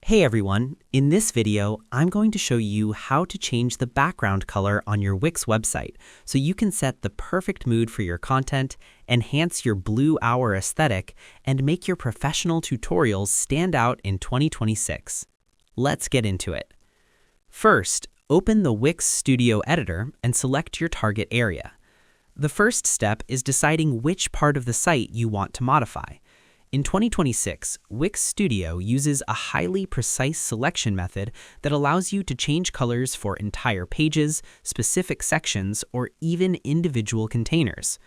Hey everyone, in this video, I'm going to show you how to change the background color on your Wix website so you can set the perfect mood for your content, enhance your blue hour aesthetic, and make your professional tutorials stand out in 2026. Let's get into it. First, open the Wix Studio Editor and select your target area. The first step is deciding which part of the site you want to modify. In 2026, Wix Studio uses a highly precise selection method that allows you to change colors for entire pages, specific sections, or even individual containers.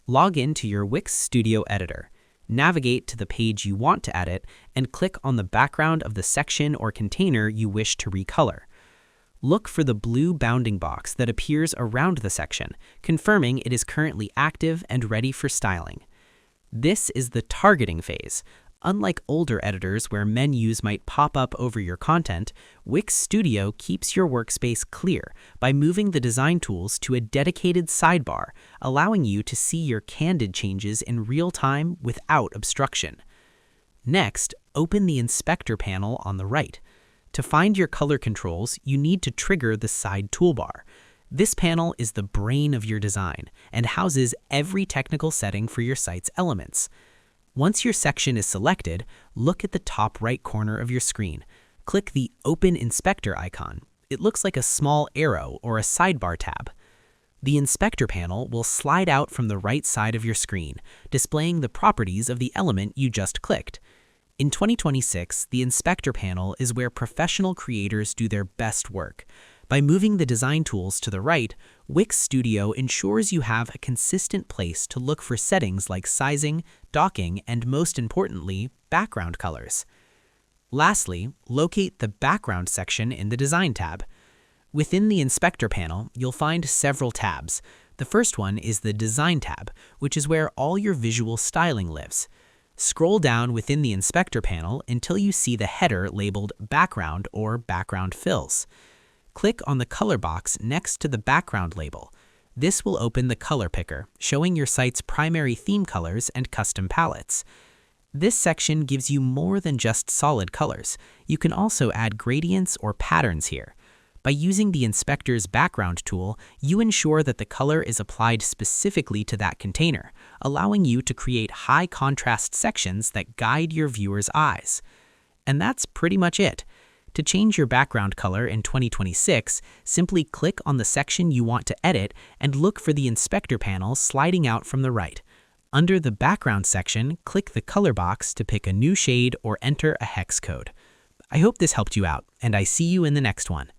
Log into your Wix Studio editor, navigate to the page you want to edit, and click on the background of the section or container you wish to recolor. Look for the blue bounding box that appears around the section, confirming it is currently active and ready for styling. This is the targeting phase. Unlike older editors where menus might pop up over your content, Wix Studio keeps your workspace clear by moving the design tools to a dedicated sidebar, allowing you to see your candid changes in real time without obstruction. Next, open the inspector panel on the right. To find your color controls, you need to trigger the side toolbar. This panel is the brain of your design and houses every technical setting for your site's elements. Once your section is selected, look at the top right corner of your screen. Click the Open Inspector icon. It looks like a small arrow or a sidebar tab. The inspector panel will slide out from the right side of your screen, displaying the properties of the element you just clicked. In 2026, the inspector panel is where professional creators do their best work. By moving the design tools to the right, Wix Studio ensures you have a consistent place to look for settings like sizing, docking, and most importantly, background colors. Lastly, locate the Background section in the Design tab. Within the Inspector panel, you'll find several tabs. The first one is the Design tab, which is where all your visual styling lives. Scroll down within the Inspector panel until you see the header labeled Background or Background Fills. Click on the color box next to the background label. This will open the color picker, showing your site's primary theme colors and custom palettes. This section gives you more than just solid colors. You can also add gradients or patterns here. By using the inspector's background tool, you ensure that the color is applied specifically to that container, allowing you to create high contrast sections that guide your viewers' eyes. And that's pretty much it. To change your background color in 2026, simply click on the section you want to edit and look for the inspector panel sliding out from the right. Under the background section, click the color box to pick a new shade or enter a hex code. I hope this helped you out, and I see you in the next one.